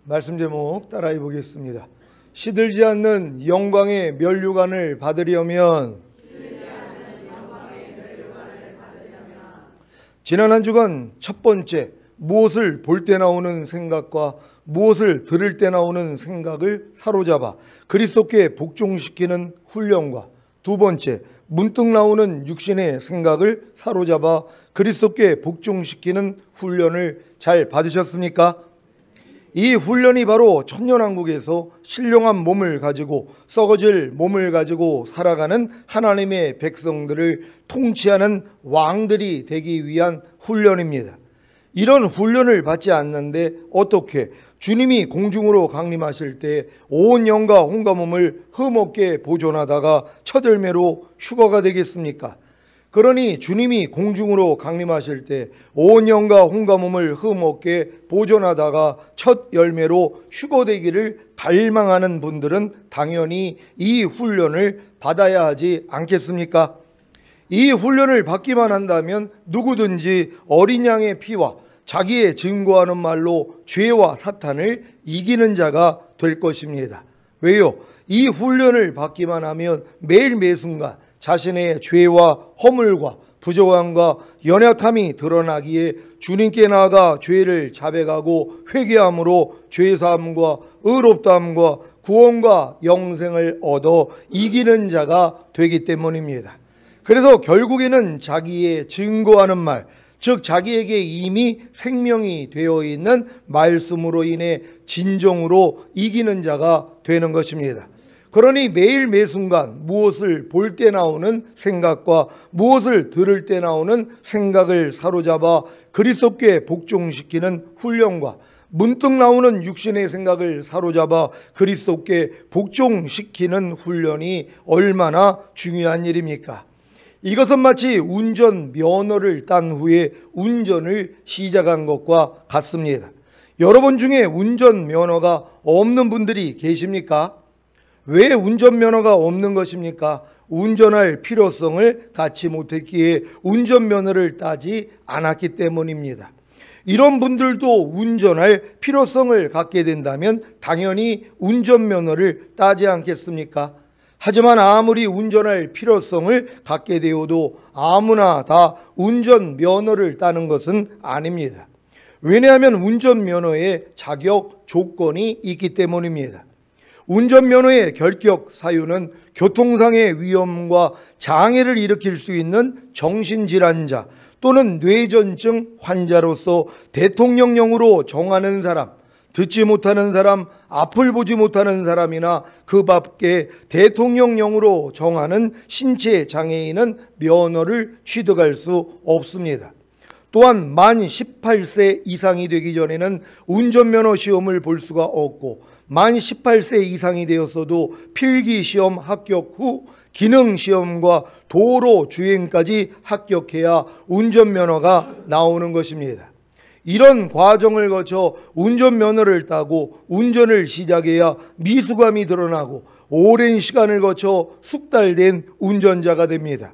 말씀 제목 따라해 보겠습니다. 시들지 않는 영광의 면류관을 받으려면 지난 한 주간 첫 번째, 무엇을 볼 때 나오는 생각과 무엇을 들을 때 나오는 생각을 사로잡아 그리스도께 복종시키는 훈련과, 두 번째, 문득 나오는 육신의 생각을 사로잡아 그리스도께 복종시키는 훈련을 잘 받으셨습니까? 이 훈련이 바로 천년왕국에서 신령한 몸을 가지고, 썩어질 몸을 가지고 살아가는 하나님의 백성들을 통치하는 왕들이 되기 위한 훈련입니다. 이런 훈련을 받지 않는데 어떻게 주님이 공중으로 강림하실 때 온 영과 온갖 몸을 흠없게 보존하다가 첫 열매로 휴거가 되겠습니까? 그러니 주님이 공중으로 강림하실 때 온 영과 온갖 몸을 흠없게 보존하다가 첫 열매로 휴거되기를 갈망하는 분들은 당연히 이 훈련을 받아야 하지 않겠습니까? 이 훈련을 받기만 한다면 누구든지 어린 양의 피와 자기의 증거하는 말로 죄와 사탄을 이기는 자가 될 것입니다. 왜요? 이 훈련을 받기만 하면 매일 매순간 자신의 죄와 허물과 부족함과 연약함이 드러나기에 주님께 나아가 죄를 자백하고 회개함으로 죄사함과 의롭다함과 구원과 영생을 얻어 이기는 자가 되기 때문입니다. 그래서 결국에는 자기의 증거하는 말, 즉 자기에게 이미 생명이 되어 있는 말씀으로 인해 진정으로 이기는 자가 되는 것입니다. 그러니 매일 매순간 무엇을 볼 때 나오는 생각과 무엇을 들을 때 나오는 생각을 사로잡아 그리스도께 복종시키는 훈련과, 문득 나오는 육신의 생각을 사로잡아 그리스도께 복종시키는 훈련이 얼마나 중요한 일입니까? 이것은 마치 운전 면허를 딴 후에 운전을 시작한 것과 같습니다. 여러분 중에 운전 면허가 없는 분들이 계십니까? 왜 운전면허가 없는 것입니까? 운전할 필요성을 갖지 못했기에 운전면허를 따지 않았기 때문입니다. 이런 분들도 운전할 필요성을 갖게 된다면 당연히 운전면허를 따지 않겠습니까? 하지만 아무리 운전할 필요성을 갖게 되어도 아무나 다 운전면허를 따는 것은 아닙니다. 왜냐하면 운전면허에 자격 조건이 있기 때문입니다. 운전면허의 결격 사유는 교통상의 위험과 장애를 일으킬 수 있는 정신질환자 또는 뇌전증 환자로서 대통령령으로 정하는 사람, 듣지 못하는 사람, 앞을 보지 못하는 사람이나 그 밖에 대통령령으로 정하는 신체 장애인은 면허를 취득할 수 없습니다. 또한 만 18세 이상이 되기 전에는 운전면허 시험을 볼 수가 없고, 만 18세 이상이 되었어도 필기시험 합격 후 기능시험과 도로 주행까지 합격해야 운전면허가 나오는 것입니다. 이런 과정을 거쳐 운전면허를 따고 운전을 시작해야 미숙함이 드러나고 오랜 시간을 거쳐 숙달된 운전자가 됩니다.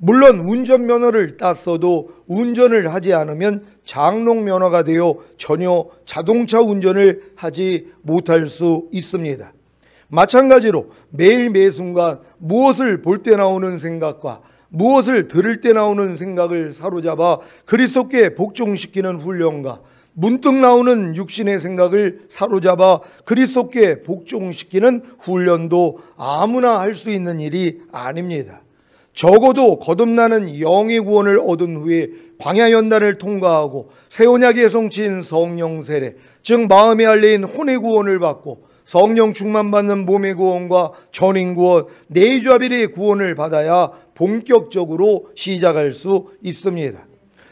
물론 운전면허를 땄어도 운전을 하지 않으면 장롱면허가 되어 전혀 자동차 운전을 하지 못할 수 있습니다. 마찬가지로 매일 매순간 무엇을 볼 때 나오는 생각과 무엇을 들을 때 나오는 생각을 사로잡아 그리스도께 복종시키는 훈련과, 문득 나오는 육신의 생각을 사로잡아 그리스도께 복종시키는 훈련도 아무나 할 수 있는 일이 아닙니다. 적어도 거듭나는 영의 구원을 얻은 후에 광야 연단을 통과하고 새 언약의 성취인 성령 세례, 즉 마음의 할례인 혼의 구원을 받고 성령 충만 받는 몸의 구원과 전인 구원, 내주아벨의 구원을 받아야 본격적으로 시작할 수 있습니다.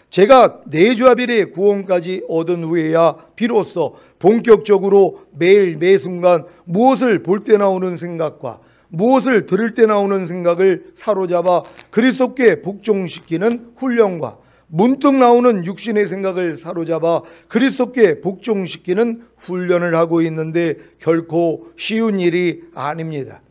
제가 내주아벨의 구원까지 얻은 후에야 비로소 본격적으로 매일 매순간 무엇을 볼 때 나오는 생각과 무엇을 들을 때 나오는 생각을 사로잡아 그리스도께 복종시키는 훈련과, 문득 나오는 육신의 생각을 사로잡아 그리스도께 복종시키는 훈련을 하고 있는데 결코 쉬운 일이 아닙니다.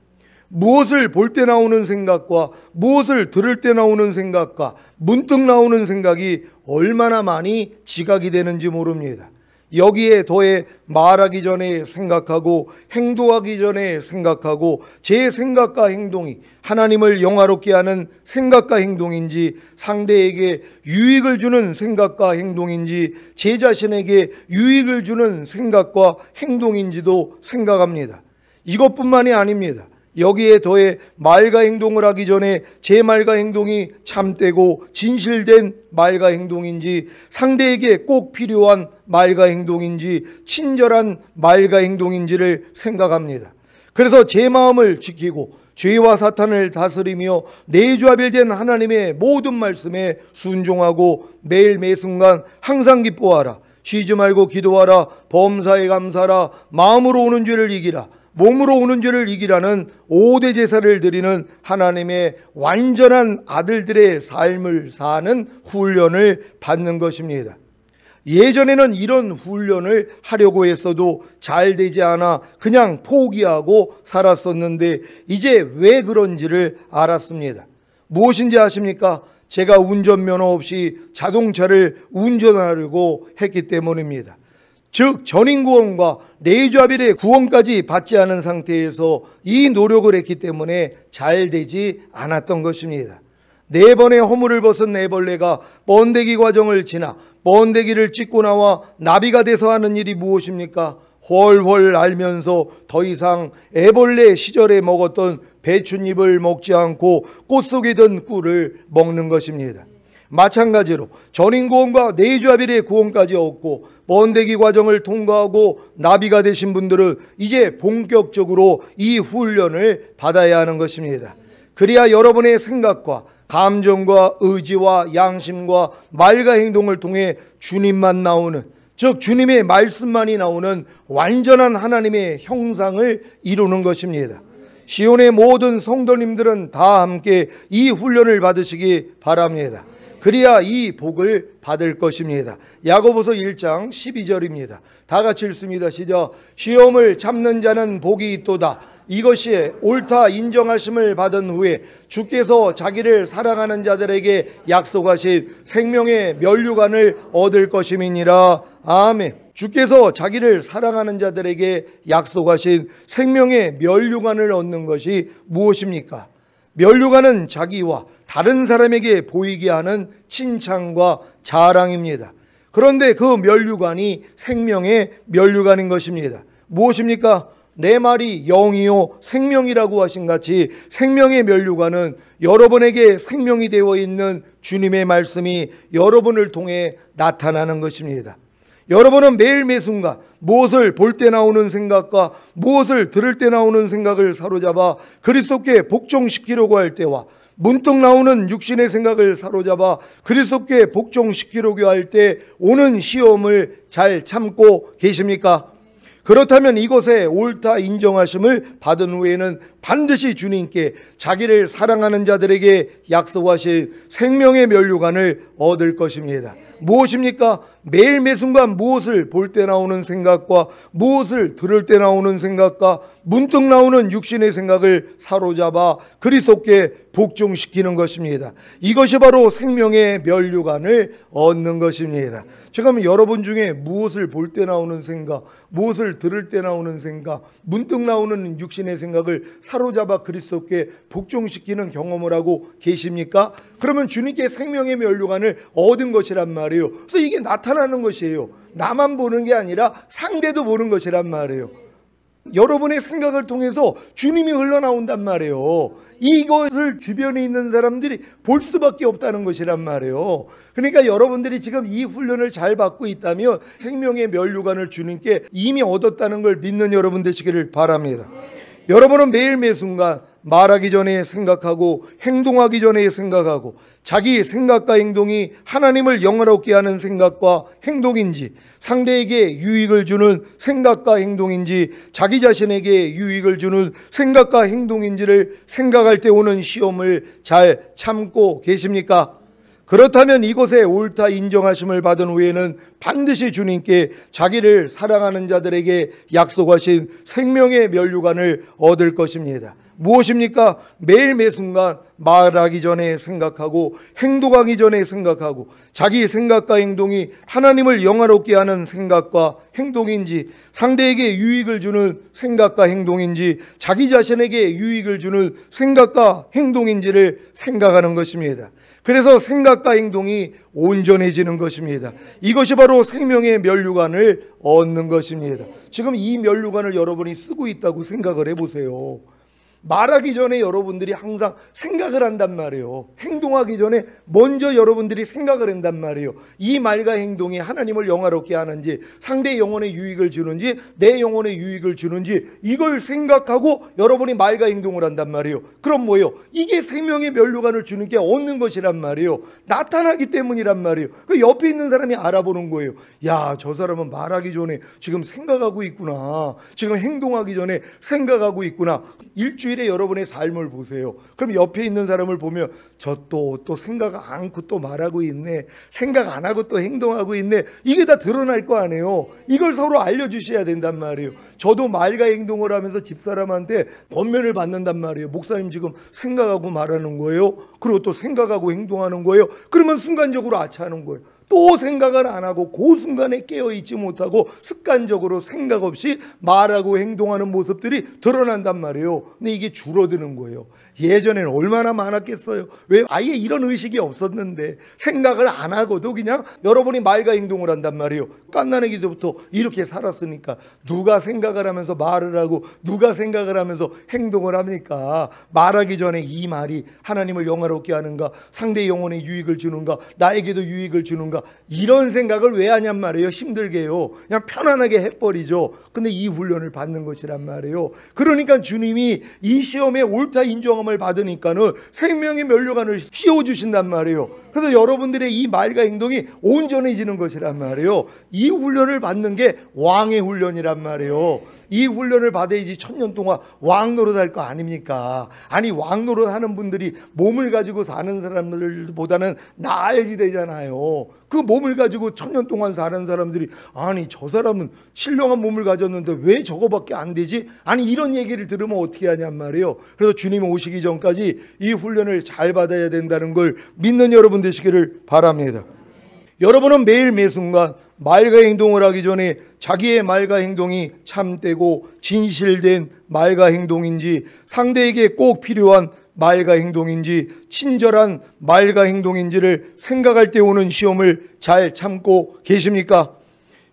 무엇을 볼 때 나오는 생각과 무엇을 들을 때 나오는 생각과 문득 나오는 생각이 얼마나 많이 지각이 되는지 모릅니다. 여기에 더해 말하기 전에 생각하고 행동하기 전에 생각하고 제 생각과 행동이 하나님을 영화롭게 하는 생각과 행동인지, 상대에게 유익을 주는 생각과 행동인지, 제 자신에게 유익을 주는 생각과 행동인지도 생각합니다. 이것뿐만이 아닙니다. 여기에 더해 말과 행동을 하기 전에 제 말과 행동이 참되고 진실된 말과 행동인지, 상대에게 꼭 필요한 말과 행동인지, 친절한 말과 행동인지를 생각합니다. 그래서 제 마음을 지키고 죄와 사탄을 다스리며 내주합일된 하나님의 모든 말씀에 순종하고 매일 매순간 항상 기뻐하라, 쉬지 말고 기도하라, 범사에 감사하라, 마음으로 오는 죄를 이기라, 몸으로 오는 죄를 이기라는 5대 제사를 드리는 하나님의 완전한 아들들의 삶을 사는 훈련을 받는 것입니다. 예전에는 이런 훈련을 하려고 했어도 잘 되지 않아 그냥 포기하고 살았었는데, 이제 왜 그런지를 알았습니다. 무엇인지 아십니까? 제가 운전면허 없이 자동차를 운전하려고 했기 때문입니다. 즉 전인구원과 내주합일의 구원까지 받지 않은 상태에서 이 노력을 했기 때문에 잘 되지 않았던 것입니다. 4번의 허물을 벗은 애벌레가 번데기 과정을 지나 번데기를 찢고 나와 나비가 돼서 하는 일이 무엇입니까? 훨훨 알면서 더 이상 애벌레 시절에 먹었던 배춧잎을 먹지 않고 꽃 속에 든 꿀을 먹는 것입니다. 마찬가지로 전인구원과 내주합일의 구원까지 얻고 번데기 과정을 통과하고 나비가 되신 분들은 이제 본격적으로 이 훈련을 받아야 하는 것입니다. 그래야 여러분의 생각과 감정과 의지와 양심과 말과 행동을 통해 주님만 나오는, 즉 주님의 말씀만이 나오는 완전한 하나님의 형상을 이루는 것입니다. 시온의 모든 성도님들은 다 함께 이 훈련을 받으시기 바랍니다. 그래야 이 복을 받을 것입니다. 야고보서 1장 12절입니다. 다 같이 읽습니다. 시작. 시험을 참는 자는 복이 있도다. 이것이 옳다 인정하심을 받은 후에 주께서 자기를 사랑하는 자들에게 약속하신 생명의 면류관을 얻을 것임이니라. 아멘. 주께서 자기를 사랑하는 자들에게 약속하신 생명의 면류관을 얻는 것이 무엇입니까? 면류관은 자기와 다른 사람에게 보이게 하는 칭찬과 자랑입니다. 그런데 그 면류관이 생명의 면류관인 것입니다. 무엇입니까? 내 말이 영이요 생명이라고 하신 같이 생명의 면류관은 여러분에게 생명이 되어 있는 주님의 말씀이 여러분을 통해 나타나는 것입니다. 여러분은 매일 매순간 무엇을 볼 때 나오는 생각과 무엇을 들을 때 나오는 생각을 사로잡아 그리스도께 복종시키려고 할 때와 문득 나오는 육신의 생각을 사로잡아 그리스도께 복종시키려고 할 때 오는 시험을 잘 참고 계십니까? 그렇다면 이것에 옳다 인정하심을 받은 후에는 반드시 주님께 자기를 사랑하는 자들에게 약속하신 생명의 면류관을 얻을 것입니다. 무엇입니까? 매일 매순간 무엇을 볼 때 나오는 생각과 무엇을 들을 때 나오는 생각과 문득 나오는 육신의 생각을 사로잡아 그리스도께 복종시키는 것입니다. 이것이 바로 생명의 면류관을 얻는 것입니다. 지금 여러분 중에 무엇을 볼 때 나오는 생각, 무엇을 들을 때 나오는 생각, 문득 나오는 육신의 생각을 사로잡아 그리스도께 복종시키는 경험을 하고 계십니까? 그러면 주님께 생명의 면류관을 얻은 것이란 말이에요. 그래서 이게 나타나는 것이에요. 나만 보는 게 아니라 상대도 보는 것이란 말이에요. 여러분의 생각을 통해서 주님이 흘러나온단 말이에요. 이것을 주변에 있는 사람들이 볼 수밖에 없다는 것이란 말이에요. 그러니까 여러분들이 지금 이 훈련을 잘 받고 있다면 생명의 면류관을 주님께 이미 얻었다는 걸 믿는 여러분 되시기를 바랍니다. 여러분은 매일 매순간 말하기 전에 생각하고 행동하기 전에 생각하고 자기 생각과 행동이 하나님을 영화롭게 하는 생각과 행동인지, 상대에게 유익을 주는 생각과 행동인지, 자기 자신에게 유익을 주는 생각과 행동인지를 생각할 때 오는 시험을 잘 참고 계십니까? 그렇다면 이것에 옳다 인정하심을 받은 후에는 반드시 주님께 자기를 사랑하는 자들에게 약속하신 생명의 면류관을 얻을 것입니다. 무엇입니까? 매일 매순간 말하기 전에 생각하고 행동하기 전에 생각하고 자기 생각과 행동이 하나님을 영화롭게 하는 생각과 행동인지 상대에게 유익을 주는 생각과 행동인지 자기 자신에게 유익을 주는 생각과 행동인지를 생각하는 것입니다. 그래서 생각과 행동이 온전해지는 것입니다. 이것이 바로 생명의 면류관을 얻는 것입니다. 지금 이 면류관을 여러분이 쓰고 있다고 생각을 해보세요. 말하기 전에 여러분들이 항상 생각을 한단 말이에요. 행동하기 전에 먼저 여러분들이 생각을 한단 말이에요. 이 말과 행동이 하나님을 영화롭게 하는지 상대의 영혼에 유익을 주는지 내 영혼에 유익을 주는지 이걸 생각하고 여러분이 말과 행동을 한단 말이에요. 그럼 뭐예요? 이게 생명의 면류관을 주는 게 얻는 것이란 말이에요. 나타나기 때문이란 말이에요. 그 옆에 있는 사람이 알아보는 거예요. 야, 저 사람은 말하기 전에 지금 생각하고 있구나. 지금 행동하기 전에 생각하고 있구나. 일주일에 여러분의 삶을 보세요. 그럼 옆에 있는 사람을 보면 저 또 생각 않고 또 말하고 있네. 생각 안 하고 또 행동하고 있네. 이게 다 드러날 거 아니에요. 이걸 서로 알려주셔야 된단 말이에요. 저도 말과 행동을 하면서 집사람한테 권면을 받는단 말이에요. 목사님 지금 생각하고 말하는 거예요. 그리고 또 생각하고 행동하는 거예요. 그러면 순간적으로 아차하는 거예요. 또 생각을 안 하고 그 순간에 깨어있지 못하고 습관적으로 생각 없이 말하고 행동하는 모습들이 드러난단 말이에요. 근데 이게 줄어드는 거예요. 예전에는 얼마나 많았겠어요. 왜? 아예 이런 의식이 없었는데 생각을 안 하고도 그냥 여러분이 말과 행동을 한단 말이에요. 갓난아기 때부터 이렇게 살았으니까 누가 생각을 하면서 말을 하고 누가 생각을 하면서 행동을 합니까? 말하기 전에 이 말이 하나님을 영화롭게 하는가, 상대의 영혼에 유익을 주는가, 나에게도 유익을 주는가, 이런 생각을 왜 하냔 말이에요. 힘들게요. 그냥 편안하게 해버리죠. 근데 이 훈련을 받는 것이란 말이에요. 그러니까 주님이 이 시험에 옳다 인정함을 받으니까는 생명의 면류관을 씌워주신단 말이에요. 그래서 여러분들의 이 말과 행동이 온전해지는 것이란 말이에요. 이 훈련을 받는 게 왕의 훈련이란 말이에요. 이 훈련을 받아야지 1000년 동안 왕 노릇할 거 아닙니까? 아니, 왕 노릇하는 분들이 몸을 가지고 사는 사람들보다는 나아야지 되잖아요. 그 몸을 가지고 1000년 동안 사는 사람들이 아니 저 사람은 신령한 몸을 가졌는데 왜 저거밖에 안 되지? 아니 이런 얘기를 들으면 어떻게 하냔 말이에요. 그래서 주님 오시기 전까지 이 훈련을 잘 받아야 된다는 걸 믿는 여러분 되시기를 바랍니다. 여러분은 매일 매순간 말과 행동을 하기 전에 자기의 말과 행동이 참되고 진실된 말과 행동인지 상대에게 꼭 필요한 말과 행동인지 친절한 말과 행동인지를 생각할 때 오는 시험을 잘 참고 계십니까?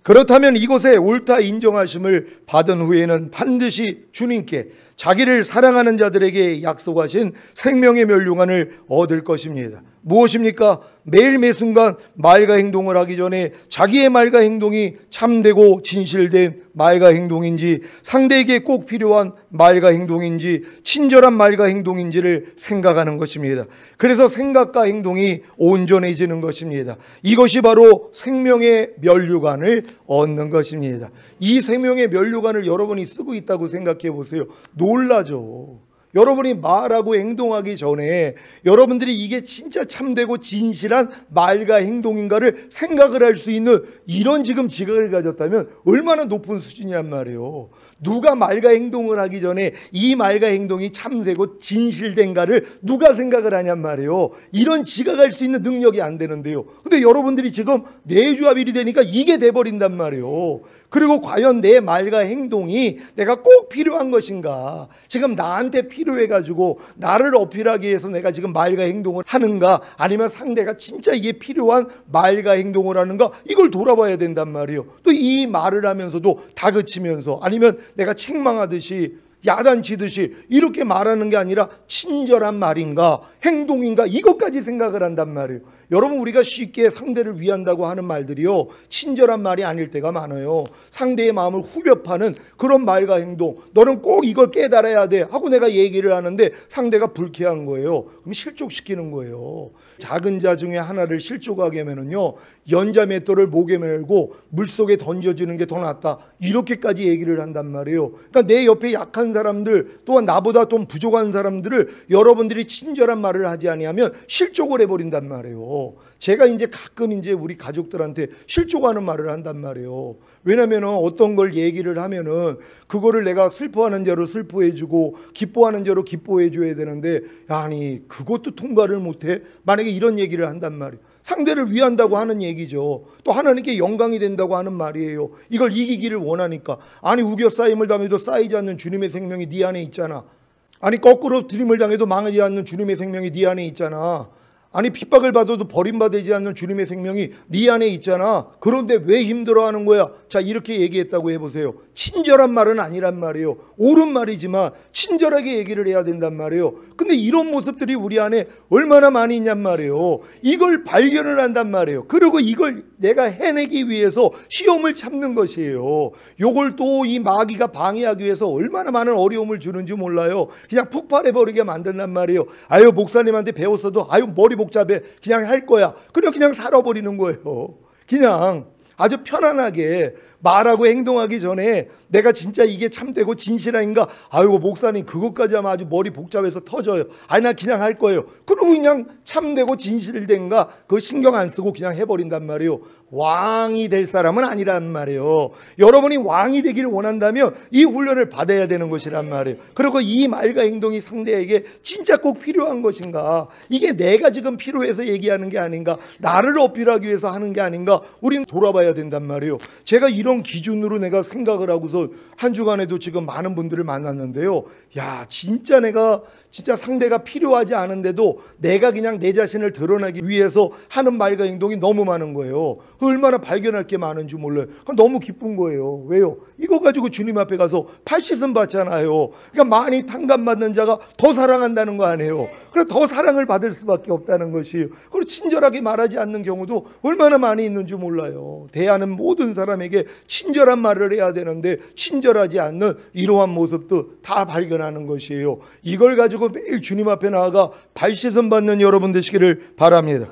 그렇다면 이곳에 옳다 인정하심을 받은 후에는 반드시 주님께 자기를 사랑하는 자들에게 약속하신 생명의 면류관을 얻을 것입니다. 무엇입니까? 매일 매순간 말과 행동을 하기 전에 자기의 말과 행동이 참되고 진실된 말과 행동인지 상대에게 꼭 필요한 말과 행동인지 친절한 말과 행동인지를 생각하는 것입니다. 그래서 생각과 행동이 온전해지는 것입니다. 이것이 바로 생명의 면류관을 얻는 것입니다. 이 생명의 면류관을 여러분이 쓰고 있다고 생각해 보세요. 놀라죠. 여러분이 말하고 행동하기 전에 여러분들이 이게 진짜 참되고 진실한 말과 행동인가를 생각을 할 수 있는 이런 지금 지각을 가졌다면 얼마나 높은 수준이란 말이에요. 누가 말과 행동을 하기 전에 이 말과 행동이 참되고 진실된가를 누가 생각을 하냔 말이에요. 이런 지각할 수 있는 능력이 안 되는데요. 근데 여러분들이 지금 내주합일이 되니까 이게 돼버린단 말이에요. 그리고 과연 내 말과 행동이 내가 꼭 필요한 것인가? 지금 나한테 필요해가지고 나를 어필하기 위해서 내가 지금 말과 행동을 하는가? 아니면 상대가 진짜 이게 필요한 말과 행동을 하는가? 이걸 돌아봐야 된단 말이에요. 또 이 말을 하면서도 다그치면서 아니면 내가 책망하듯이 야단치듯이 이렇게 말하는 게 아니라 친절한 말인가 행동인가 이것까지 생각을 한단 말이에요. 여러분, 우리가 쉽게 상대를 위한다고 하는 말들이요 친절한 말이 아닐 때가 많아요. 상대의 마음을 후벼파는 그런 말과 행동, 너는 꼭 이걸 깨달아야 돼 하고 내가 얘기를 하는데 상대가 불쾌한 거예요. 그럼 실족시키는 거예요. 작은 자 중에 하나를 실족하게 하면은요, 연자 맷돌을 목에 메고 물속에 던져주는 게 더 낫다, 이렇게까지 얘기를 한단 말이에요. 그러니까 내 옆에 약한 사람들, 또한 나보다 좀 부족한 사람들을 여러분들이 친절한 말을 하지 아니하면 실족을 해버린단 말이에요. 제가 이제 가끔 이제 우리 가족들한테 실족하는 말을 한단 말이에요. 왜냐면은 어떤 걸 얘기를 하면은 그거를 내가 슬퍼하는 자로 슬퍼해주고 기뻐하는 자로 기뻐해줘야 되는데, 아니 그것도 통과를 못해? 만약에 이런 얘기를 한단 말이에요. 상대를 위한다고 하는 얘기죠. 또 하나님께 영광이 된다고 하는 말이에요. 이걸 이기기를 원하니까. 아니 우겨 쌓임을 당해도 쌓이지 않는 주님의 생명이 네 안에 있잖아. 아니 거꾸로 들임을 당해도 망하지 않는 주님의 생명이 네 안에 있잖아. 아니 핍박을 받아도 버림받지 않는 주님의 생명이 네 안에 있잖아. 그런데 왜 힘들어하는 거야? 자, 이렇게 얘기했다고 해보세요. 친절한 말은 아니란 말이에요. 옳은 말이지만 친절하게 얘기를 해야 된단 말이에요. 근데 이런 모습들이 우리 안에 얼마나 많이 있냔 말이에요. 이걸 발견을 한단 말이에요. 그리고 이걸 내가 해내기 위해서 시험을 참는 것이에요. 요걸 또 이 마귀가 방해하기 위해서 얼마나 많은 어려움을 주는지 몰라요. 그냥 폭발해버리게 만든단 말이에요. 아유 목사님한테 배웠어도 아유 머리 복잡해, 그냥 할 거야. 그냥 살아버리는 거예요. 그냥 아주 편안하게 말하고 행동하기 전에 내가 진짜 이게 참되고 진실한가? 아이고 목사님 그것까지 하면 아주 머리 복잡해서 터져요. 아니 나 그냥 할 거예요. 그러고 그냥 참되고 진실된가 그거 신경 안 쓰고 그냥 해버린단 말이에요. 왕이 될 사람은 아니란 말이에요. 여러분이 왕이 되기를 원한다면 이 훈련을 받아야 되는 것이란 말이에요. 그리고 이 말과 행동이 상대에게 진짜 꼭 필요한 것인가? 이게 내가 지금 필요해서 얘기하는 게 아닌가? 나를 어필하기 위해서 하는 게 아닌가? 우리는 돌아봐야 된단 말이에요. 제가 이런 기준으로 내가 생각을 하고서 한 주간에도 지금 많은 분들을 만났는데요. 야, 진짜 내가 진짜 상대가 필요하지 않은데도 내가 그냥 내 자신을 드러내기 위해서 하는 말과 행동이 너무 많은 거예요. 얼마나 발견할 게 많은지 몰라요. 너무 기쁜 거예요. 왜요? 이거 가지고 주님 앞에 가서 팔씻음 받잖아요. 그러니까 많이 탕감받는 자가 더 사랑한다는 거 아니에요. 그래서 더 사랑을 받을 수밖에 없다는 것이에요. 그리고 친절하게 말하지 않는 경우도 얼마나 많이 있는지 몰라요. 대하는 모든 사람에게 친절한 말을 해야 되는데 친절하지 않는 이러한 모습도 다 발견하는 것이에요. 이걸 가지고 매일 주님 앞에 나아가 발씻음 받는 여러분 되시기를 바랍니다.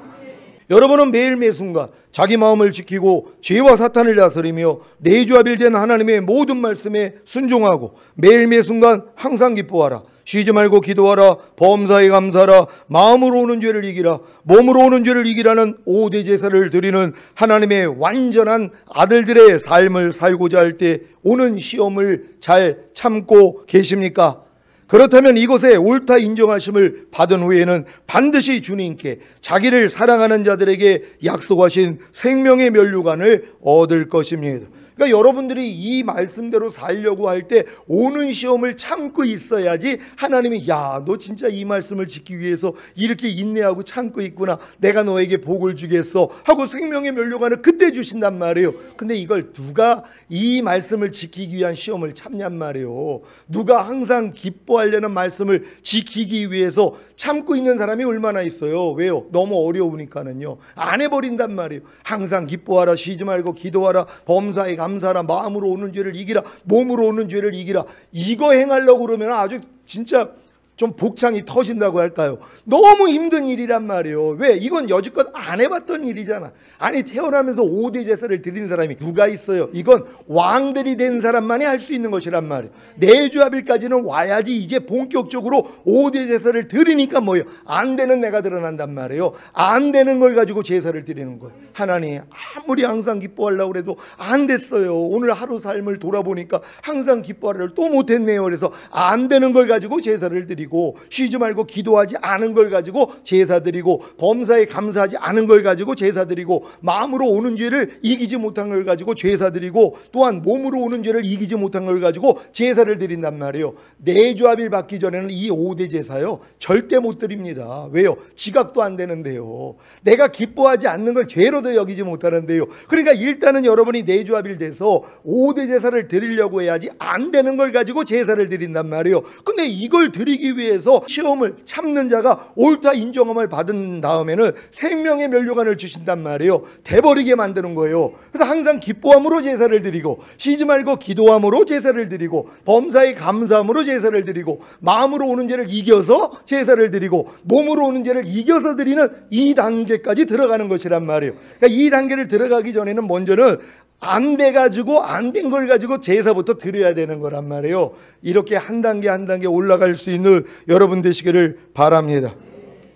여러분은 매일 매순간 자기 마음을 지키고 죄와 사탄을 다스리며 내주합일된 하나님의 모든 말씀에 순종하고 매일 매순간 항상 기뻐하라. 쉬지 말고 기도하라. 범사에 감사하라. 마음으로 오는 죄를 이기라. 몸으로 오는 죄를 이기라는 5대 제사를 드리는 하나님의 완전한 아들들의 삶을 살고자 할 때 오는 시험을 잘 참고 계십니까? 그렇다면 이것에 옳다 인정하심을 받은 후에는 반드시 주님께 자기를 사랑하는 자들에게 약속하신 생명의 면류관을 얻을 것입니다. 그러니까 여러분들이 이 말씀대로 살려고 할 때 오는 시험을 참고 있어야지 하나님이 야, 너 진짜 이 말씀을 지키기 위해서 이렇게 인내하고 참고 있구나. 내가 너에게 복을 주겠어 하고 생명의 면류관을 그때 주신단 말이에요. 근데 이걸 누가 이 말씀을 지키기 위한 시험을 참냔 말이에요. 누가 항상 기뻐하려는 말씀을 지키기 위해서 참고 있는 사람이 얼마나 있어요. 왜요? 너무 어려우니까는요. 안 해버린단 말이에요. 항상 기뻐하라. 쉬지 말고 기도하라. 범사에 감사하라. 마음으로 오는 죄를 이기라. 몸으로 오는 죄를 이기라. 이거 행하려고 그러면 아주 진짜 좀 복창이 터진다고 할까요? 너무 힘든 일이란 말이에요. 왜? 이건 여지껏 안 해봤던 일이잖아. 아니 태어나면서 5대 제사를 드린 사람이 누가 있어요? 이건 왕들이 된 사람만이 할 수 있는 것이란 말이에요. 내주합일까지는 와야지 이제 본격적으로 5대 제사를 드리니까 뭐예요? 안 되는 내가 드러난단 말이에요. 안 되는 걸 가지고 제사를 드리는 거예요. 하나님 아무리 항상 기뻐하려고 해도 안 됐어요. 오늘 하루 삶을 돌아보니까 항상 기뻐하려고 또 못했네요. 그래서 안 되는 걸 가지고 제사를 드리고 쉬지 말고 기도하지 않은 걸 가지고 제사 드리고 범사에 감사하지 않은 걸 가지고 제사 드리고 마음으로 오는 죄를 이기지 못한 걸 가지고 제사 드리고 또한 몸으로 오는 죄를 이기지 못한 걸 가지고 제사를 드린단 말이에요. 내주합일 받기 전에는 이 5대 제사요 절대 못 드립니다. 왜요? 지각도 안 되는데요. 내가 기뻐하지 않는 걸 죄로도 여기지 못하는데요. 그러니까 일단은 여러분이 내주합일 돼서 5대 제사를 드리려고 해야지 안 되는 걸 가지고 제사를 드린단 말이에요. 근데 이걸 드리기 살기 위해서 시험을 참는 자가 옳다 인정함을 받은 다음에는 생명의 면류관을 주신단 말이에요. 대버리게 만드는 거예요. 그래서 항상 기뻐함으로 제사를 드리고, 쉬지 말고 기도함으로 제사를 드리고, 범사에 감사함으로 제사를 드리고, 마음으로 오는 죄를 이겨서 제사를 드리고, 몸으로 오는 죄를 이겨서 드리는 이 단계까지 들어가는 것이란 말이에요. 그러니까 이 단계를 들어가기 전에는 먼저는 안 돼가지고 안 된 걸 가지고 제사부터 드려야 되는 거란 말이에요. 이렇게 한 단계 한 단계 올라갈 수 있는 여러분 되시기를 바랍니다.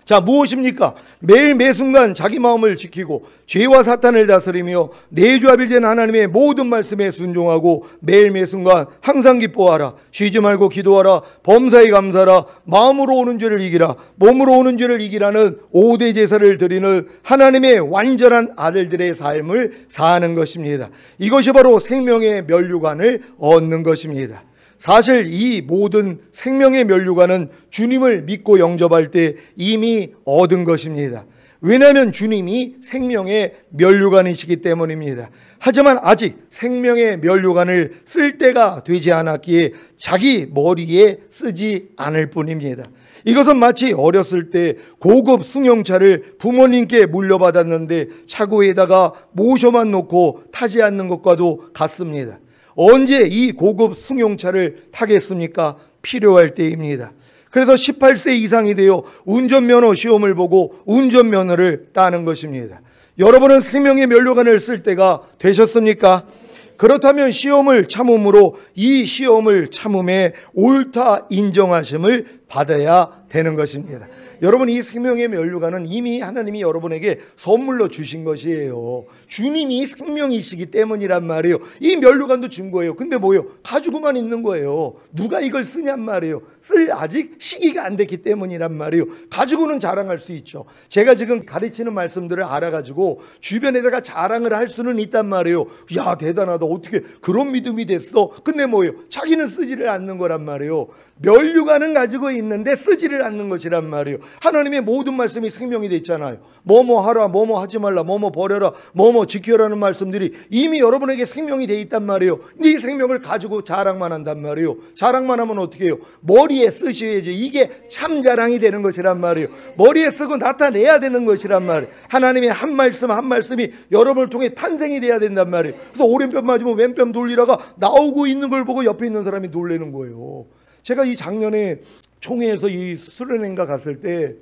자, 무엇입니까? 매일 매순간 자기 마음을 지키고 죄와 사탄을 다스리며 내주합일된 하나님의 모든 말씀에 순종하고 매일 매순간 항상 기뻐하라. 쉬지 말고 기도하라. 범사에 감사하라. 마음으로 오는 죄를 이기라. 몸으로 오는 죄를 이기라는 5대 제사를 드리는 하나님의 완전한 아들들의 삶을 사는 것입니다. 이것이 바로 생명의 면류관을 얻는 것입니다. 사실 이 모든 생명의 면류관은 주님을 믿고 영접할 때 이미 얻은 것입니다. 왜냐하면 주님이 생명의 면류관이시기 때문입니다. 하지만 아직 생명의 면류관을 쓸 때가 되지 않았기에 자기 머리에 쓰지 않을 뿐입니다. 이것은 마치 어렸을 때 고급 승용차를 부모님께 물려받았는데 차고에다가 모셔만 놓고 타지 않는 것과도 같습니다. 언제 이 고급 승용차를 타겠습니까? 필요할 때입니다. 그래서 18세 이상이 되어 운전면허 시험을 보고 운전면허를 따는 것입니다. 여러분은 생명의 면류관을 쓸 때가 되셨습니까? 그렇다면 시험을 참음으로 이 시험을 참음에 옳다 인정하심을 받아야 되는 것입니다. 여러분, 이 생명의 면류관은 이미 하나님이 여러분에게 선물로 주신 것이에요. 주님이 생명이시기 때문이란 말이에요. 이 면류관도 준 거예요. 근데 뭐예요? 가지고만 있는 거예요. 누가 이걸 쓰냔 말이에요. 쓸 아직 시기가 안 됐기 때문이란 말이에요. 가지고는 자랑할 수 있죠. 제가 지금 가르치는 말씀들을 알아가지고 주변에다가 자랑을 할 수는 있단 말이에요. 야, 대단하다. 어떻게 그런 믿음이 됐어? 근데 뭐예요? 자기는 쓰지를 않는 거란 말이에요. 면류관은 가지고 있는데 쓰지를 않는 것이란 말이에요. 하나님의 모든 말씀이 생명이 됐잖아요. 뭐뭐 하라, 뭐뭐 하지 말라, 뭐뭐 버려라, 뭐뭐 지켜라는 말씀들이 이미 여러분에게 생명이 돼 있단 말이에요. 근데 이 생명을 가지고 자랑만 한단 말이에요. 자랑만 하면 어떻게 해요? 머리에 쓰셔야지. 이게 참 자랑이 되는 것이란 말이에요. 머리에 쓰고 나타내야 되는 것이란 말이에요. 하나님의 한 말씀 한 말씀이 여러분을 통해 탄생이 돼야 된단 말이에요. 그래서 오른편 맞으면 왼편 돌리다가 나오고 있는 걸 보고 옆에 있는 사람이 놀라는 거예요. 제가 이 작년에 총회에서 이 수련회인가 갔을 때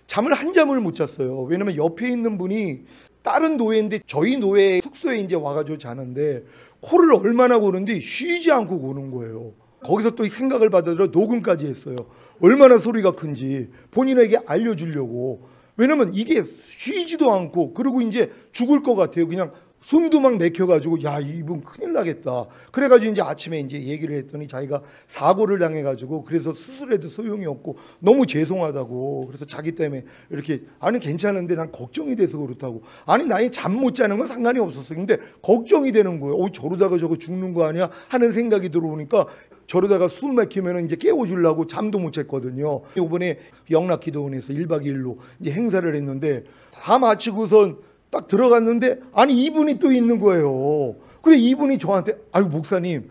잠을 한 잠을 못 잤어요. 왜냐면 옆에 있는 분이 다른 노예인데 저희 노예 숙소에 이제 와가지고 자는데 코를 얼마나 고는데 쉬지 않고 고는 거예요. 거기서 또 이 생각을 받아들여 녹음까지 했어요. 얼마나 소리가 큰지 본인에게 알려주려고. 왜냐면 이게 쉬지도 않고 그리고 이제 죽을 것 같아요. 그냥 숨도 막 막혀가지고 야, 이분 큰일 나겠다. 그래가지고 이제 아침에 이제 얘기를 했더니 자기가 사고를 당해가지고 그래서 수술해도 소용이 없고 너무 죄송하다고. 그래서 자기 때문에 이렇게 아니 괜찮은데 난 걱정이 돼서 그렇다고. 아니 나이 잠 못 자는 건 상관이 없었어. 근데 걱정이 되는 거예요. 저러다가 저거 죽는 거 아니야 하는 생각이 들어오니까 저러다가 숨 막히면 이제 깨워주려고 잠도 못 잤거든요. 이번에 영락기도원에서 1박 2일로 이제 행사를 했는데 다 마치고선 딱 들어갔는데 아니 이분이 또 있는 거예요. 그래 이분이 저한테 아유 목사님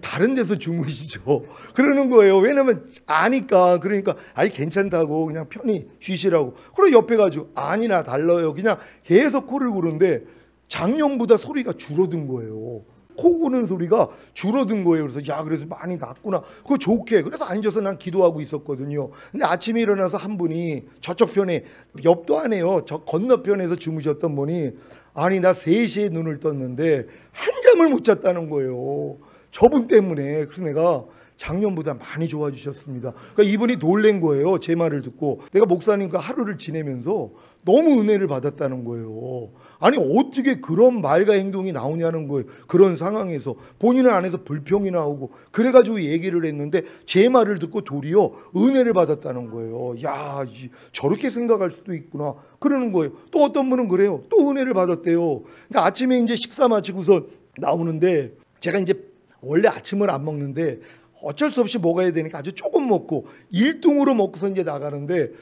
다른 데서 주무시죠 그러는 거예요. 왜냐면 아니까. 그러니까 아니 괜찮다고 그냥 편히 쉬시라고. 그래 옆에 가지고 아니나 달라요. 그냥 계속 코를 고는데 작년보다 소리가 줄어든 거예요. 코 고는 소리가 줄어든 거예요. 그래서 야, 그래서 많이 낫구나. 그거 좋게. 그래서 앉아서 난 기도하고 있었거든요. 근데 아침에 일어나서 한 분이 저쪽 편에 옆도 안 해요. 저 건너편에서 주무셨던 분이 아니 나 3시에 눈을 떴는데 한 잠을 못 잤다는 거예요. 저분 때문에. 그래서 내가 작년보다 많이 좋아지셨습니다. 그러니까 이분이 놀란 거예요. 제 말을 듣고. 내가 목사님과 하루를 지내면서 너무 은혜를 받았다는 거예요. 아니 어떻게 그런 말과 행동이 나오냐는 거예요. 그런 상황에서 본인은 안에서 불평이 나오고 그래가지고 얘기를 했는데 제 말을 듣고 도리어 은혜를 받았다는 거예요. 야, 저렇게 생각할 수도 있구나 그러는 거예요. 또 어떤 분은 그래요. 또 은혜를 받았대요. 그러니까 아침에 이제 식사 마치고서 나오는데 제가 이제 원래 아침을 안 먹는데 어쩔 수 없이 먹어야 되니까 아주 조금 먹고 1등으로 먹고서 이제 나가는데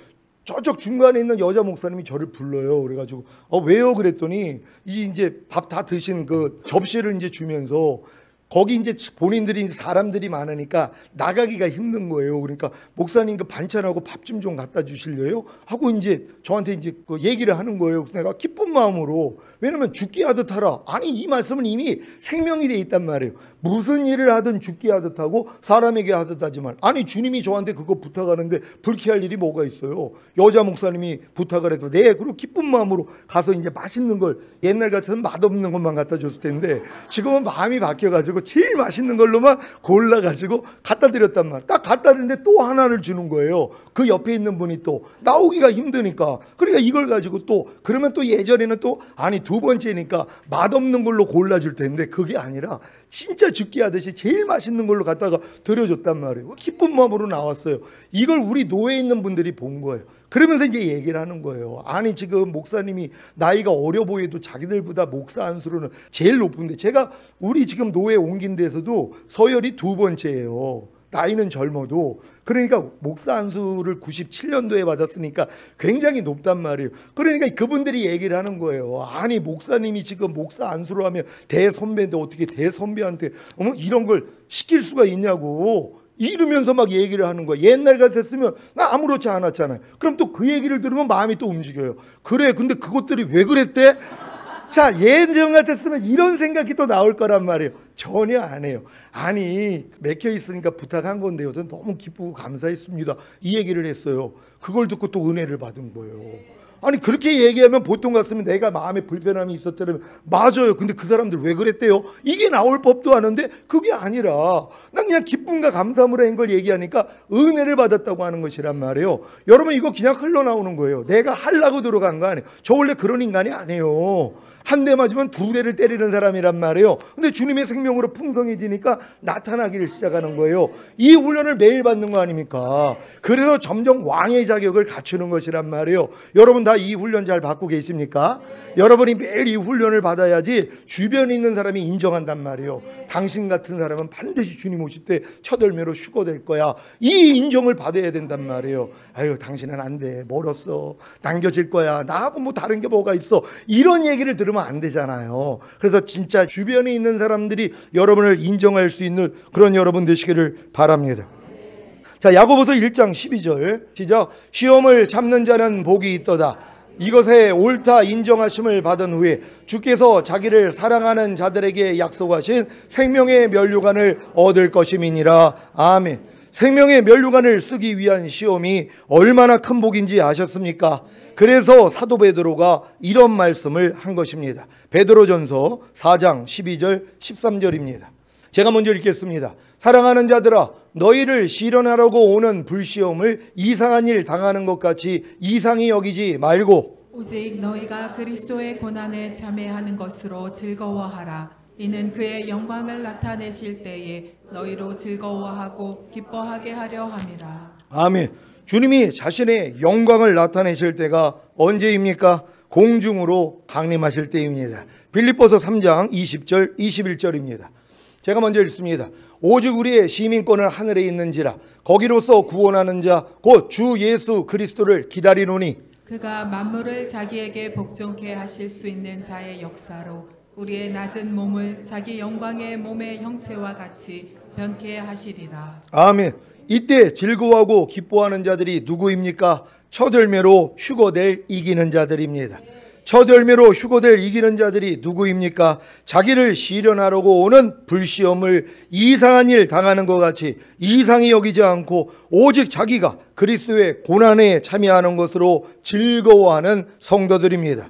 저쪽 중간에 있는 여자 목사님이 저를 불러요. 그래가지고 왜요? 그랬더니 이제 밥 다 드신 그 접시를 이제 주면서 거기 이제 본인들이 이제 사람들이 많으니까 나가기가 힘든 거예요. 그러니까 목사님 그 반찬하고 밥 좀 갖다 주실래요? 하고 이제 저한테 이제 그 얘기를 하는 거예요. 그래서 내가 기쁜 마음으로, 왜냐면 죽게 하듯 하라. 아니 이 말씀은 이미 생명이 돼 있단 말이에요. 무슨 일을 하든 죽게 하듯 하고 사람에게 하듯 하지만, 아니 주님이 저한테 그거 부탁하는데 불쾌할 일이 뭐가 있어요. 여자 목사님이 부탁을 해서 네, 그리고 기쁜 마음으로 가서 이제 맛있는 걸, 옛날 같으면 맛없는 것만 갖다 줬을 텐데 지금은 마음이 바뀌어가지고 제일 맛있는 걸로만 골라가지고 갖다 드렸단 말이에요. 딱 갖다 드렸는데 또 하나를 주는 거예요. 그 옆에 있는 분이 또 나오기가 힘드니까, 그러니까 이걸 가지고 또, 그러면 또 예전에는 또 아니 두 번째니까 맛없는 걸로 골라줄 텐데 그게 아니라 진짜 죽게 하듯이 제일 맛있는 걸로 갖다가 드려줬단 말이에요. 기쁜 마음으로 나왔어요. 이걸 우리 노예에 있는 분들이 본 거예요. 그러면서 이제 얘기를 하는 거예요. 아니 지금 목사님이 나이가 어려 보여도 자기들보다 목사 안수로는 제일 높은데, 제가 우리 지금 노예 옮긴 데서도 서열이 두 번째예요. 나이는 젊어도. 그러니까 목사 안수를 97년도에 받았으니까 굉장히 높단 말이에요. 그러니까 그분들이 얘기를 하는 거예요. 아니 목사님이 지금 목사 안수로 하면 대선배인데 어떻게 대선배한테 이런 걸 시킬 수가 있냐고 이러면서 막 얘기를 하는 거예요. 옛날 같았으면 나 아무렇지 않았잖아요. 그럼 또 그 얘기를 들으면 마음이 또 움직여요. 그래, 근데 그것들이 왜 그랬대? 자, 예전 같았으면 이런 생각이 또 나올 거란 말이에요. 전혀 안 해요. 아니 맥혀 있으니까 부탁한 건데요, 저는 너무 기쁘고 감사했습니다, 이 얘기를 했어요. 그걸 듣고 또 은혜를 받은 거예요. 아니 그렇게 얘기하면 보통 같으면 내가 마음에 불편함이 있었다면 맞아요, 근데 그 사람들 왜 그랬대요? 이게 나올 법도 하는데 그게 아니라 난 그냥 기쁨과 감사함으로 한 걸 얘기하니까 은혜를 받았다고 하는 것이란 말이에요. 여러분 이거 그냥 흘러나오는 거예요. 내가 하려고 들어간 거 아니에요. 저 원래 그런 인간이 아니에요. 한 대 맞으면 두 대를 때리는 사람이란 말이에요. 근데 주님의 생명으로 풍성해지니까 나타나기를 시작하는 거예요. 이 훈련을 매일 받는 거 아닙니까? 그래서 점점 왕의 자격을 갖추는 것이란 말이에요. 여러분 다 이 훈련 잘 받고 계십니까? 여러분이 매일 이 훈련을 받아야지 주변에 있는 사람이 인정한단 말이에요. 당신 같은 사람은 반드시 주님 오실 때 첫 열매로 휴거될 거야. 이 인정을 받아야 된단 말이에요. 아유 당신은 안 돼, 멀었어, 남겨질 거야, 나하고 뭐 다른 게 뭐가 있어, 이런 얘기를 들으면 안 되잖아요. 그래서 진짜 주변에 있는 사람들이 여러분을 인정할 수 있는 그런 여러분 되시기를 바랍니다. 자, 야고보서 1장 12절 시작. 시험을 참는 자는 복이 있도다. 이것에 옳다 인정하심을 받은 후에 주께서 자기를 사랑하는 자들에게 약속하신 생명의 면류관을 얻을 것임이니라. 아멘. 생명의 면류관을 쓰기 위한 시험이 얼마나 큰 복인지 아셨습니까? 그래서 사도 베드로가 이런 말씀을 한 것입니다. 베드로전서 4장 12절 13절입니다. 제가 먼저 읽겠습니다. 사랑하는 자들아, 너희를 시련하려고 오는 불시험을 이상한 일 당하는 것 같이 이상히 여기지 말고 오직 너희가 그리스도의 고난에 참여하는 것으로 즐거워하라. 이는 그의 영광을 나타내실 때에 너희로 즐거워하고 기뻐하게 하려 함이라. 아멘. 주님이 자신의 영광을 나타내실 때가 언제입니까? 공중으로 강림하실 때입니다. 빌립보서 3장 20절 21절입니다. 제가 먼저 읽습니다. 오직 우리의 시민권은 하늘에 있는지라 거기로서 구원하는 자 곧 주 예수 그리스도를 기다리노니 그가 만물을 자기에게 복종케 하실 수 있는 자의 역사로 우리의 낮은 몸을 자기 영광의 몸의 형체와 같이 변케 하시리라. 아멘. 이때 즐거워하고 기뻐하는 자들이 누구입니까? 첫 열매로 휴거될 이기는 자들입니다. 첫 열매로 휴거될 이기는 자들이 누구입니까? 자기를 시련하려고 오는 불시험을 이상한 일 당하는 것 같이 이상히 여기지 않고 오직 자기가 그리스도의 고난에 참여하는 것으로 즐거워하는 성도들입니다.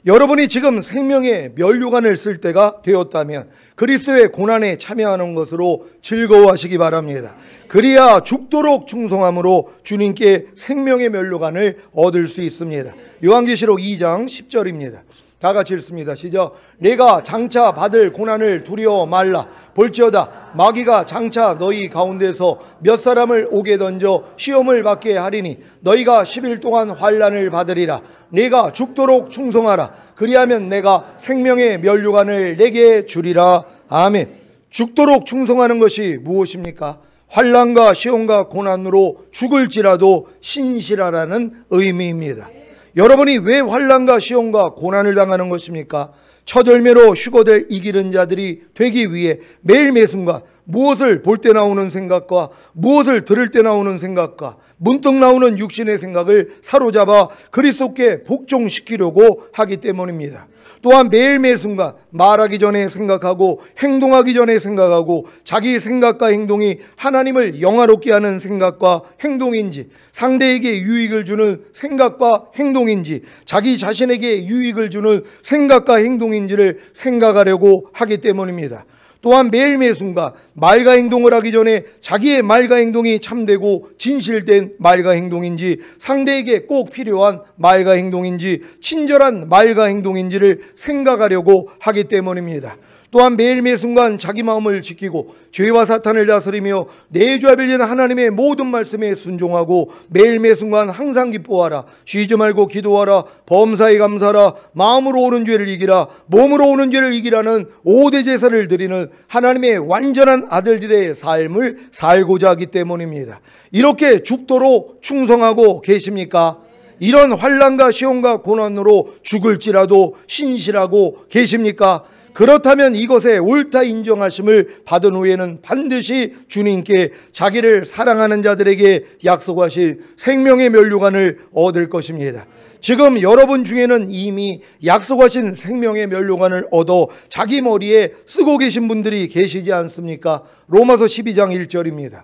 여러분이 지금 생명의 면류관을 쓸 때가 되었다면 그리스도의 고난에 참여하는 것으로 즐거워하시기 바랍니다. 그리야 죽도록 충성함으로 주님께 생명의 면류관을 얻을 수 있습니다. 요한계시록 2장 10절입니다. 다 같이 읽습니다. 시작. 내가 장차 받을 고난을 두려워 말라. 볼지어다 마귀가 장차 너희 가운데서 몇 사람을 옥에 던져 시험을 받게 하리니 너희가 10일 동안 환난을 받으리라. 내가 죽도록 충성하라. 그리하면 내가 생명의 면류관을 내게 주리라. 아멘. 죽도록 충성하는 것이 무엇입니까? 환난과 시험과 고난으로 죽을지라도 신실하라는 의미입니다. 여러분이 왜 환난과 시험과 고난을 당하는 것입니까? 첫 열매로 휴거될 이기는 자들이 되기 위해 매일 매순간 무엇을 볼 때 나오는 생각과 무엇을 들을 때 나오는 생각과 문득 나오는 육신의 생각을 사로잡아 그리스도께 복종시키려고 하기 때문입니다. 또한 매일 매순간 말하기 전에 생각하고 행동하기 전에 생각하고 자기 생각과 행동이 하나님을 영화롭게 하는 생각과 행동인지, 상대에게 유익을 주는 생각과 행동인지, 자기 자신에게 유익을 주는 생각과 행동인지를 생각하려고 하기 때문입니다. 또한 매일 매순간 말과 행동을 하기 전에 자기의 말과 행동이 참되고 진실된 말과 행동인지, 상대에게 꼭 필요한 말과 행동인지, 친절한 말과 행동인지를 생각하려고 하기 때문입니다. 또한 매일 매순간 자기 마음을 지키고 죄와 사탄을 다스리며 내 주 앞에 있는 하나님의 모든 말씀에 순종하고 매일 매순간 항상 기뻐하라, 쉬지 말고 기도하라, 범사에 감사하라, 마음으로 오는 죄를 이기라, 몸으로 오는 죄를 이기라는 5대 제사를 드리는 하나님의 완전한 아들들의 삶을 살고자 하기 때문입니다. 이렇게 죽도록 충성하고 계십니까? 이런 환난과 시험과 고난으로 죽을지라도 신실하고 계십니까? 그렇다면 이것에 옳다 인정하심을 받은 후에는 반드시 주님께 자기를 사랑하는 자들에게 약속하신 생명의 면류관을 얻을 것입니다. 지금 여러분 중에는 이미 약속하신 생명의 면류관을 얻어 자기 머리에 쓰고 계신 분들이 계시지 않습니까? 로마서 12장 1절입니다.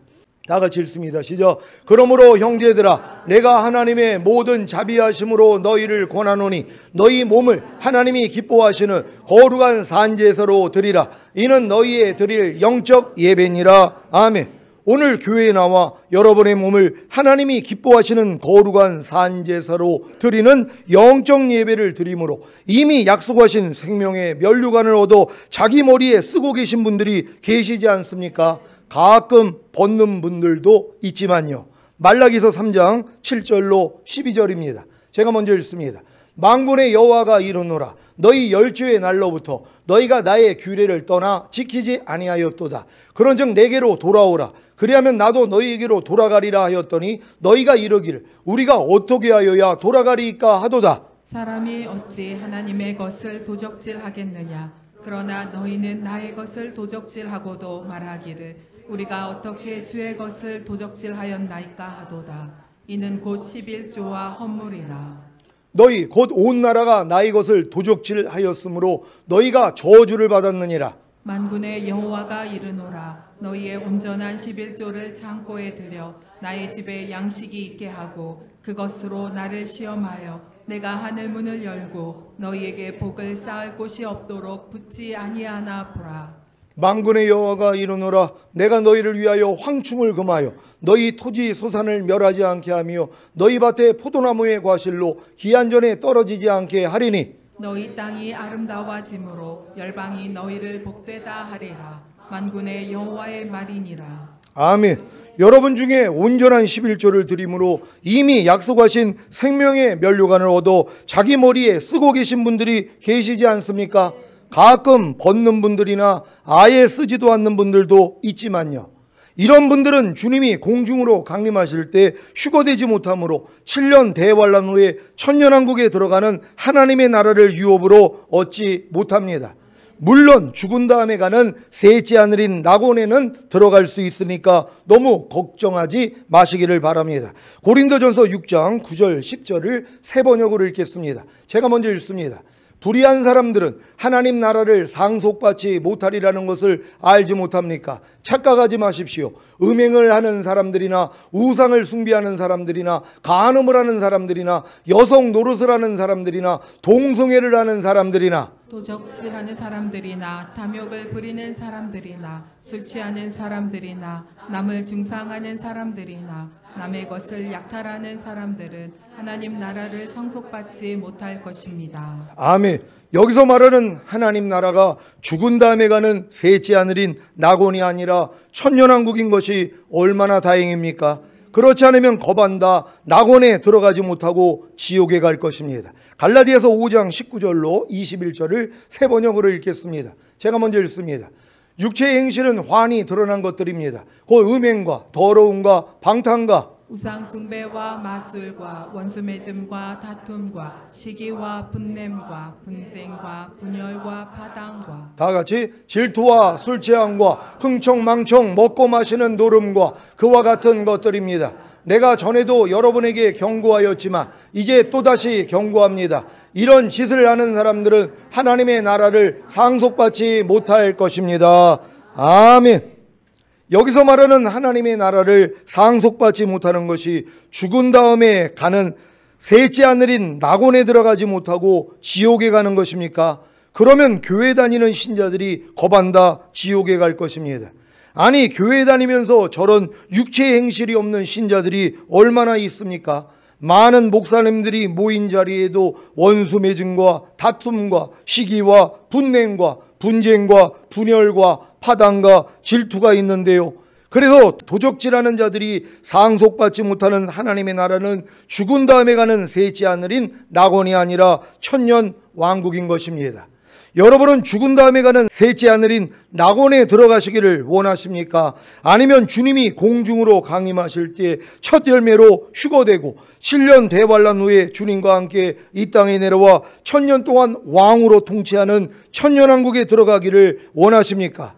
다 같이 읽습니다. 시작. 그러므로 형제들아, 내가 하나님의 모든 자비하심으로 너희를 권하노니 너희 몸을 하나님이 기뻐하시는 거룩한 산제사로 드리라. 이는 너희의 드릴 영적 예배니라. 아멘. 오늘 교회에 나와 여러분의 몸을 하나님이 기뻐하시는 거룩한 산제사로 드리는 영적 예배를 드림으로 이미 약속하신 생명의 면류관을 얻어 자기 머리에 쓰고 계신 분들이 계시지 않습니까? 가끔 벗는 분들도 있지만요. 말라기서 3장 7절로 12절입니다. 제가 먼저 읽습니다. 만군의 여호와가 이르노라. 너희 열주의 날로부터 너희가 나의 규례를 떠나 지키지 아니하였도다. 그런즉 내게로 돌아오라. 그리하면 나도 너희에게로 돌아가리라 하였더니 너희가 이르기를 우리가 어떻게 하여야 돌아가리까 하도다. 사람이 어찌 하나님의 것을 도적질하겠느냐. 그러나 너희는 나의 것을 도적질하고도 말하기를 우리가 어떻게 주의 것을 도적질하였나이까 하도다. 이는 곧 11조와 헌물이라. 너희 곧 온 나라가 나의 것을 도적질하였으므로 너희가 저주를 받았느니라. 만군의 여호와가 이르노라. 너희의 온전한 11조를 창고에 들여 나의 집에 양식이 있게 하고 그것으로 나를 시험하여 내가 하늘 문을 열고 너희에게 복을 쌓을 곳이 없도록 붙지 아니하나 보라. 만군의 여호와가 이르노라. 내가 너희를 위하여 황충을 금하여 너희 토지 소산을 멸하지 않게 하며 너희 밭에 포도나무의 과실로 기한전에 떨어지지 않게 하리니 너희 땅이 아름다워짐으로 열방이 너희를 복되다 하리라. 만군의 여호와의 말이니라. 아멘. 여러분 중에 온전한 11조를 드림으로 이미 약속하신 생명의 면류관을 얻어 자기 머리에 쓰고 계신 분들이 계시지 않습니까? 가끔 벗는 분들이나 아예 쓰지도 않는 분들도 있지만요. 이런 분들은 주님이 공중으로 강림하실 때 휴거되지 못하므로 7년 대환란 후에 천년왕국에 들어가는 하나님의 나라를 유업으로 얻지 못합니다. 물론 죽은 다음에 가는 셋째 하늘인 낙원에는 들어갈 수 있으니까 너무 걱정하지 마시기를 바랍니다. 고린도전서 6장 9절 10절을 세 번역으로 읽겠습니다. 제가 먼저 읽습니다. 불의한 사람들은 하나님 나라를 상속받지 못하리라는 것을 알지 못합니까? 착각하지 마십시오. 음행을 하는 사람들이나 우상을 숭배하는 사람들이나 간음을 하는 사람들이나 여성 노릇을 하는 사람들이나 동성애를 하는 사람들이나 도적질하는 사람들이나 탐욕을 부리는 사람들이나 술 취하는 사람들이나 남을 중상하는 사람들이나 남의 것을 약탈하는 사람들은 하나님 나라를 상속받지 못할 것입니다. 아멘. 여기서 말하는 하나님 나라가 죽은 다음에 가는 셋째 하늘인 낙원이 아니라 천년왕국인 것이 얼마나 다행입니까? 그렇지 않으면 거반다 낙원에 들어가지 못하고 지옥에 갈 것입니다. 갈라디아서 5장 19절로 21절을 세 번역으로 읽겠습니다. 제가 먼저 읽습니다. 육체의 행실은 환히 드러난 것들입니다. 곧 음행과 더러움과 방탕과 우상 숭배와 마술과 원수 맺음과 다툼과 시기와 분냄과 분쟁과 분열과 파당과 다 같이 질투와 술 취함과 흥청망청 먹고 마시는 노름과 그와 같은 것들입니다. 내가 전에도 여러분에게 경고하였지만 이제 또다시 경고합니다. 이런 짓을 하는 사람들은 하나님의 나라를 상속받지 못할 것입니다. 아멘. 여기서 말하는 하나님의 나라를 상속받지 못하는 것이 죽은 다음에 가는 셋째 하늘인 낙원에 들어가지 못하고 지옥에 가는 것입니까? 그러면 교회 다니는 신자들이 거반다 지옥에 갈 것입니다. 아니, 교회 다니면서 저런 육체 행실이 없는 신자들이 얼마나 있습니까? 많은 목사님들이 모인 자리에도 원수 맺음과 다툼과 시기와 분냄과 분쟁과 분열과 파당과 질투가 있는데요. 그래서 도적질하는 자들이 상속받지 못하는 하나님의 나라는 죽은 다음에 가는 셋째 하늘인 낙원이 아니라 천년 왕국인 것입니다. 여러분은 죽은 다음에 가는 셋째 하늘인 낙원에 들어가시기를 원하십니까? 아니면 주님이 공중으로 강림하실 때 첫 열매로 휴거되고 7년 대환란 후에 주님과 함께 이 땅에 내려와 천년 동안 왕으로 통치하는 천년왕국에 들어가기를 원하십니까?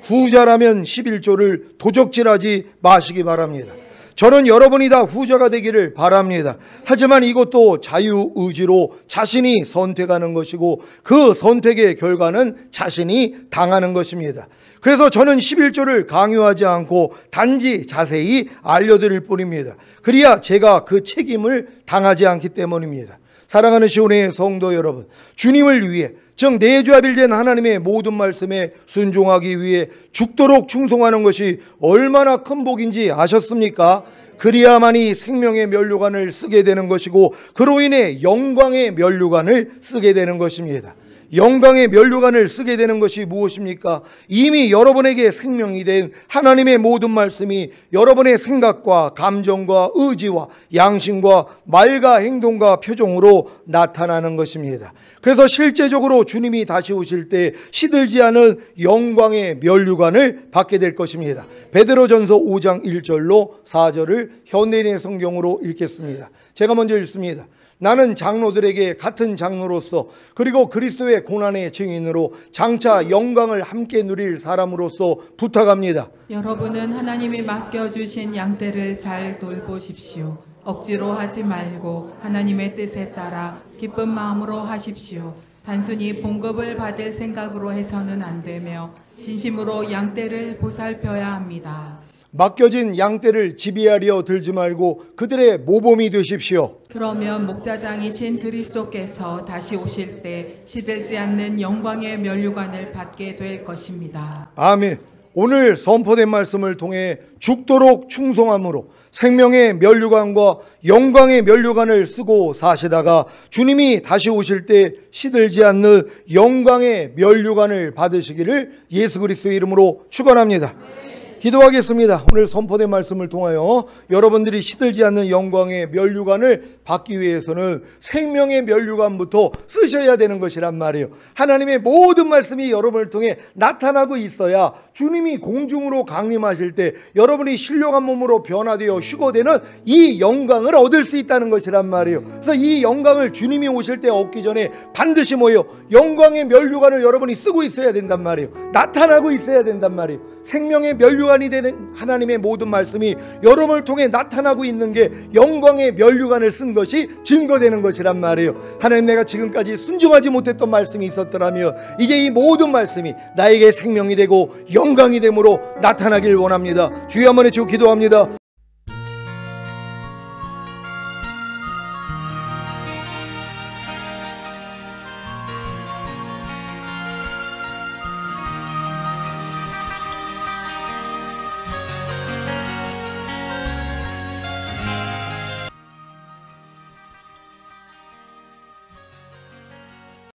후자라면 11조를 도적질하지 마시기 바랍니다. 저는 여러분이 다 후자가 되기를 바랍니다. 하지만 이것도 자유의지로 자신이 선택하는 것이고 그 선택의 결과는 자신이 당하는 것입니다. 그래서 저는 11조를 강요하지 않고 단지 자세히 알려드릴 뿐입니다. 그래야 제가 그 책임을 당하지 않기 때문입니다. 사랑하는 시온의 성도 여러분, 주님을 위해 즉 내주하빌된 하나님의 모든 말씀에 순종하기 위해 죽도록 충성하는 것이 얼마나 큰 복인지 아셨습니까? 그리야만이 생명의 면류관을 쓰게 되는 것이고 그로 인해 영광의 면류관을 쓰게 되는 것입니다. 영광의 면류관을 쓰게 되는 것이 무엇입니까? 이미 여러분에게 생명이 된 하나님의 모든 말씀이 여러분의 생각과 감정과 의지와 양심과 말과 행동과 표정으로 나타나는 것입니다. 그래서 실제적으로 주님이 다시 오실 때 시들지 않은 영광의 면류관을 받게 될 것입니다. 베드로전서 5장 1절로 4절을 현대인의 성경으로 읽겠습니다. 제가 먼저 읽습니다. 나는 장로들에게 같은 장로로서 그리고 그리스도의 고난의 증인으로 장차 영광을 함께 누릴 사람으로서 부탁합니다. 여러분은 하나님이 맡겨주신 양떼를 잘 돌보십시오. 억지로 하지 말고 하나님의 뜻에 따라 기쁜 마음으로 하십시오. 단순히 봉급을 받을 생각으로 해서는 안 되며 진심으로 양떼를 보살펴야 합니다. 맡겨진 양떼를 지배하려 들지 말고 그들의 모범이 되십시오. 그러면 목자장이신 그리스도께서 다시 오실 때 시들지 않는 영광의 면류관을 받게 될 것입니다. 아멘. 오늘 선포된 말씀을 통해 죽도록 충성함으로 생명의 면류관과 영광의 면류관을 쓰고 사시다가 주님이 다시 오실 때 시들지 않는 영광의 면류관을 받으시기를 예수 그리스도의 이름으로 축원합니다. 기도하겠습니다. 오늘 선포된 말씀을 통하여 여러분들이 시들지 않는 영광의 면류관을 받기 위해서는 생명의 면류관부터 쓰셔야 되는 것이란 말이에요. 하나님의 모든 말씀이 여러분을 통해 나타나고 있어야 주님이 공중으로 강림하실 때 여러분이 신령한 몸으로 변화되어 휴거되는 이 영광을 얻을 수 있다는 것이란 말이에요. 그래서 이 영광을 주님이 오실 때 얻기 전에 반드시 뭐예요? 영광의 면류관을 여러분이 쓰고 있어야 된단 말이에요. 나타나고 있어야 된단 말이에요. 생명의 면류관이 되는 하나님의 모든 말씀이 여러분을 통해 나타나고 있는 게 영광의 면류관을 쓴 것이 증거되는 것이란 말이에요. 하나님, 내가 지금까지 순종하지 못했던 말씀이 있었더라면 이제 이 모든 말씀이 나에게 생명이 되고 영광이 됨으로 나타나길 원합니다. 주여 한번 해주고 기도합니다.